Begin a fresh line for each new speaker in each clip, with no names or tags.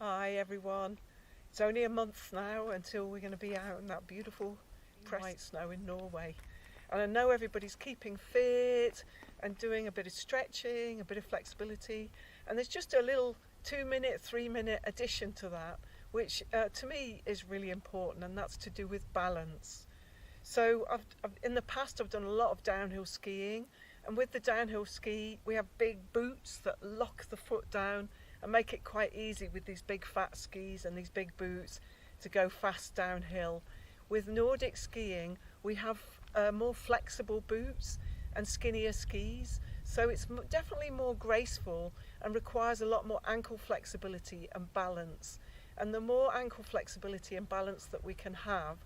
Hi everyone. It's only a month now until we're going to be out in that beautiful white snow in Norway. And I know everybody's keeping fit and doing a bit of stretching, a bit of flexibility. And there's just a little 2-minute, 3-minute addition to that, which to me is really important, and that's to do with balance. So in the past I've done a lot of downhill skiing, and with the downhill ski we have big boots that lock the foot down and make it quite easy with these big fat skis and these big boots to go fast downhill. With Nordic skiing we have more flexible boots and skinnier skis, so it's definitely more graceful and requires a lot more ankle flexibility and balance. And the more ankle flexibility and balance that we can have,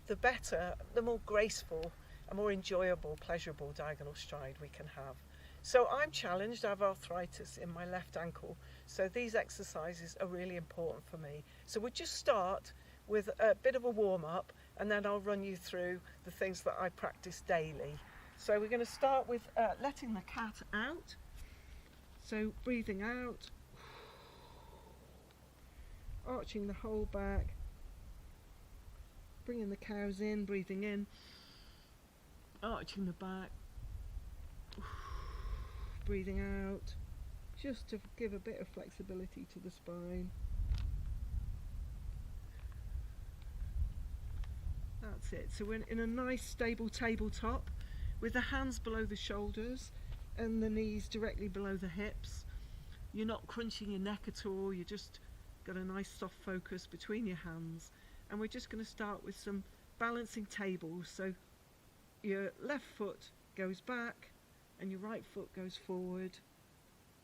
the better, the more graceful and more enjoyable, pleasurable diagonal stride we can have. So I'm challenged. I have arthritis in my left ankle, so these exercises are really important for me. So we'll just start with a bit of a warm-up, and then I'll run you through the things that I practice daily. So we're going to start with letting the cat out. So breathing out, arching the whole back, bringing the cows in, breathing in, arching the back, breathing out, just to give a bit of flexibility to the spine. That's it. So we're in a nice stable tabletop with the hands below the shoulders and the knees directly below the hips. You're not crunching your neck at all, you just got a nice soft focus between your hands. And we're just going to start with some balancing tables. So your left foot goes back and your right foot goes forward.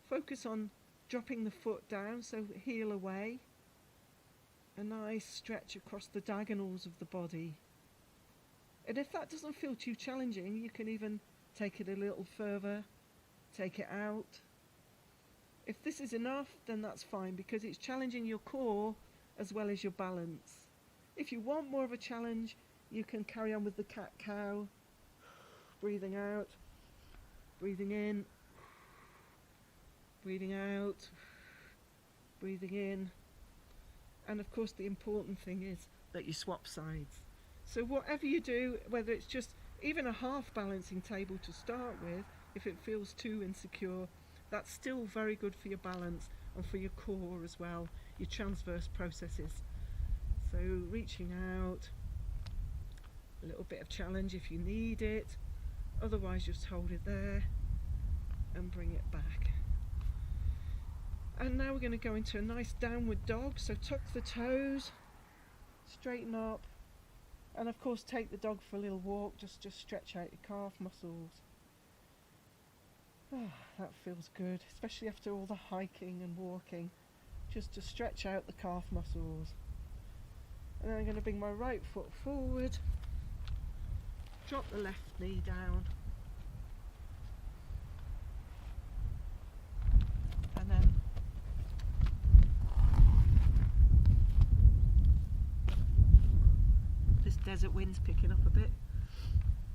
Focus on dropping the foot down, so heel away. A nice stretch across the diagonals of the body. And if that doesn't feel too challenging, you can even take it a little further, take it out. If this is enough, then that's fine, because it's challenging your core as well as your balance. If you want more of a challenge, you can carry on with the cat-cow, breathing out, breathing in, breathing out, breathing in. And of course the important thing is that you swap sides. So whatever you do, whether it's just even a half balancing table to start with, if it feels too insecure, that's still very good for your balance and for your core as well, your transverse processes. So reaching out, a little bit of challenge if you need it, otherwise just hold it there and bring it back. And now we're going to go into a nice downward dog, so tuck the toes, straighten up, and of course take the dog for a little walk, just stretch out your calf muscles. Oh, that feels good, especially after all the hiking and walking, just to stretch out the calf muscles. And then I'm going to bring my right foot forward, drop the left knee down, and then this desert wind's picking up a bit,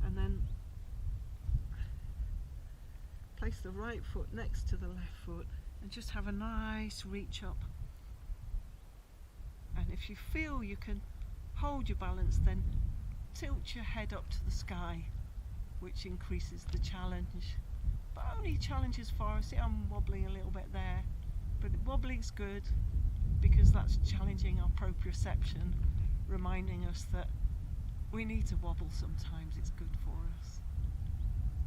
and then place the right foot next to the left foot and just have a nice reach up. And if you feel you can hold your balance, then tilt your head up to the sky, which increases the challenge. But only challenge as far. See, I'm wobbling a little bit there, but wobbling's good because that's challenging our proprioception, reminding us that we need to wobble sometimes, it's good for us.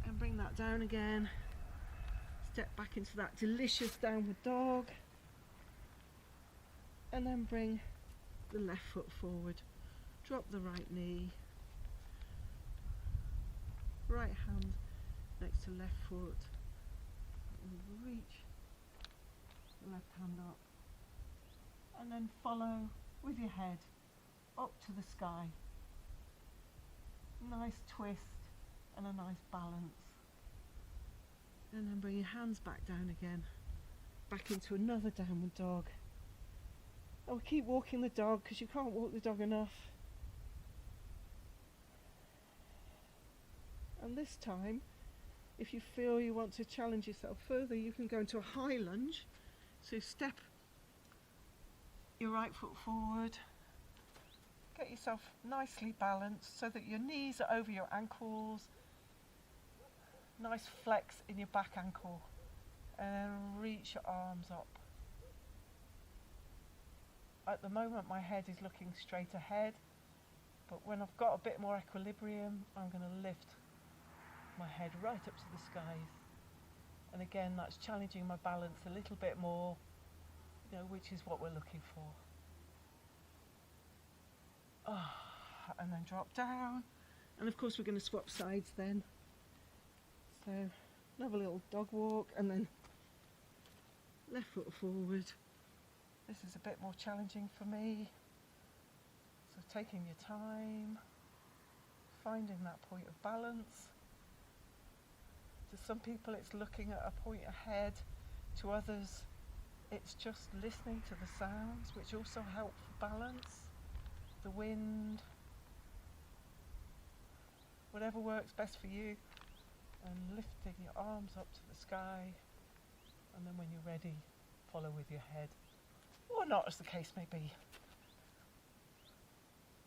And bring that down again. Step back into that delicious downward dog. And then bring the left foot forward. Drop the right knee. Right hand next to left foot. And reach the left hand up. And then follow with your head up to the sky. Nice twist and a nice balance. And then bring your hands back down again, back into another downward dog. And we'll keep walking the dog because you can't walk the dog enough. And this time, if you feel you want to challenge yourself further, you can go into a high lunge. So step your right foot forward. Get yourself nicely balanced so that your knees are over your ankles. Nice flex in your back ankle. And reach your arms up. At the moment my head is looking straight ahead, but when I've got a bit more equilibrium, I'm going to lift my head right up to the skies. And again, that's challenging my balance a little bit more, which is what we're looking for. And then drop down. And of course we're going to swap sides then. So another little dog walk and then left foot forward. This is a bit more challenging for me. So taking your time, finding that point of balance. To some people it's looking at a point ahead, to others it's just listening to the sounds, which also help for balance, the wind, whatever works best for you, and lifting your arms up to the sky, and then when you're ready, follow with your head, or not, as the case may be.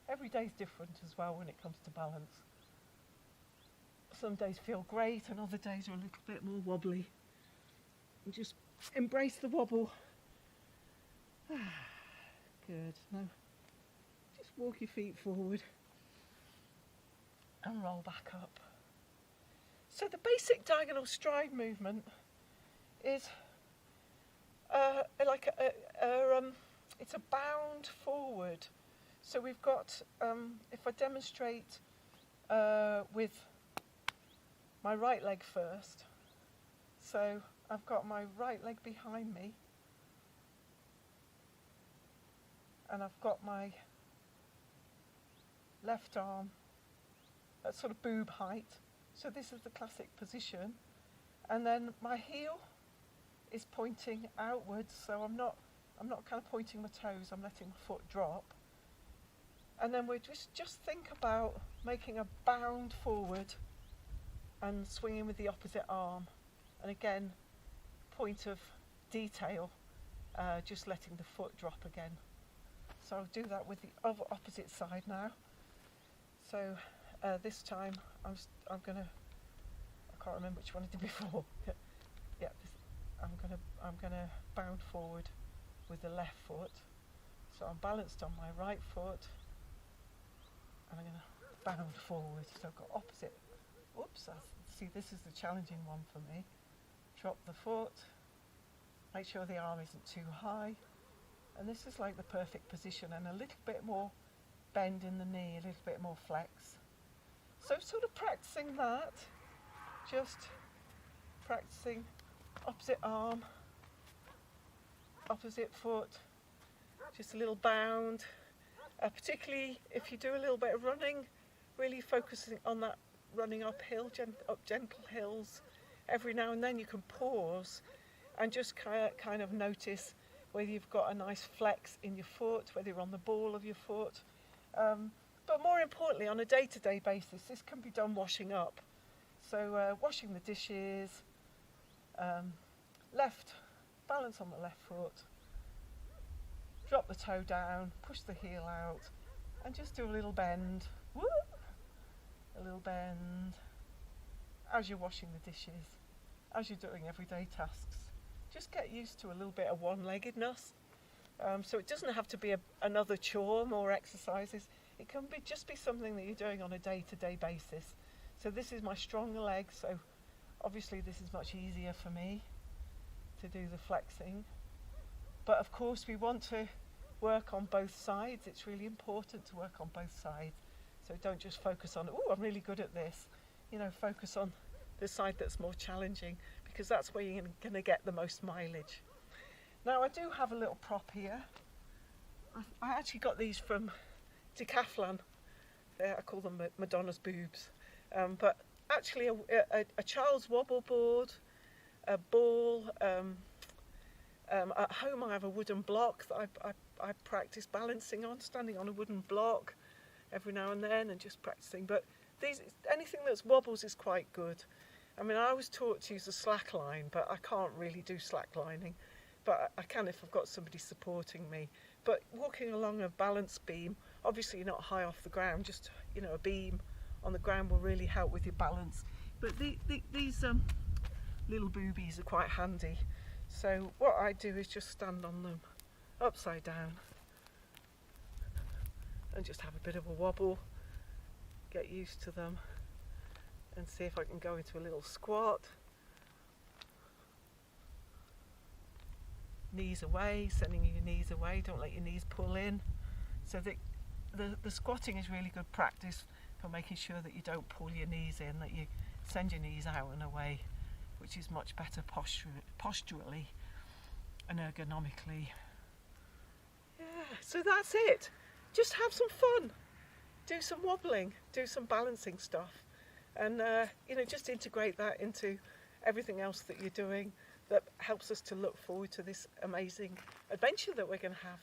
Every day's different as well when it comes to balance. Some days feel great and other days are a little bit more wobbly. And just embrace the wobble. Good. Now just walk your feet forward and roll back up. So the basic diagonal stride movement is it's a bound forward. So we've got, if I demonstrate with my right leg first. So I've got my right leg behind me and I've got my left arm at sort of boob height. So this is the classic position. And then my heel is pointing outwards, so I'm not kind of pointing my toes, I'm letting my foot drop. And then we just think about making a bound forward and swinging with the opposite arm. And again, point of detail, just letting the foot drop again. So I'll do that with the other opposite side now. So this time I'm gonna, I can't remember which one I did before. Yeah, I'm gonna bound forward with the left foot. So I'm balanced on my right foot, and I'm gonna bound forward. So I've got opposite. Oops! See, this is the challenging one for me. Drop the foot. Make sure the arm isn't too high, and this is like the perfect position. And a little bit more bend in the knee, a little bit more flex. So sort of practicing that. Just practicing opposite arm, opposite foot, just a little bound, particularly if you do a little bit of running, really focusing on that running uphill, up gentle hills. Every now and then you can pause and just kind of notice whether you've got a nice flex in your foot, whether you're on the ball of your foot. But more importantly, on a day-to-day basis, this can be done washing up. So washing the dishes, left, balance on the left foot, drop the toe down, push the heel out, and just do a little bend. Woo! A little bend as you're washing the dishes, as you're doing everyday tasks. Just get used to a little bit of one-leggedness. So it doesn't have to be another chore, more exercises. It can just be something that you're doing on a day-to-day basis. So this is my stronger leg, so obviously this is much easier for me to do the flexing. But of course we want to work on both sides. It's really important to work on both sides. So don't just focus on, oh, I'm really good at this. Focus on the side that's more challenging, because that's where you're going to get the most mileage. Now I do have a little prop here. I actually got these from Decathlon. I call them Madonna's boobs. But actually a child's wobble board, a ball. At home I have a wooden block that I practice balancing on, standing on a wooden block every now and then and just practicing. But anything that wobbles is quite good. I mean, I was taught to use a slack line, but I can't really do slack lining. but I can if I've got somebody supporting me. But walking along a balance beam, obviously you're not high off the ground, just, you know, a beam on the ground will really help with your balance. But these little boobies are quite handy. So what I do is just stand on them upside down and just have a bit of a wobble, get used to them, and see if I can go into a little squat. Knees away, sending your knees away, don't let your knees pull in. So the squatting is really good practice for making sure that you don't pull your knees in, that you send your knees out and away, which is much better posturally and ergonomically. Yeah, so that's it. Just have some fun. Do some wobbling, do some balancing stuff, and you know, just integrate that into everything else that you're doing that helps us to look forward to this amazing adventure that we're going to have.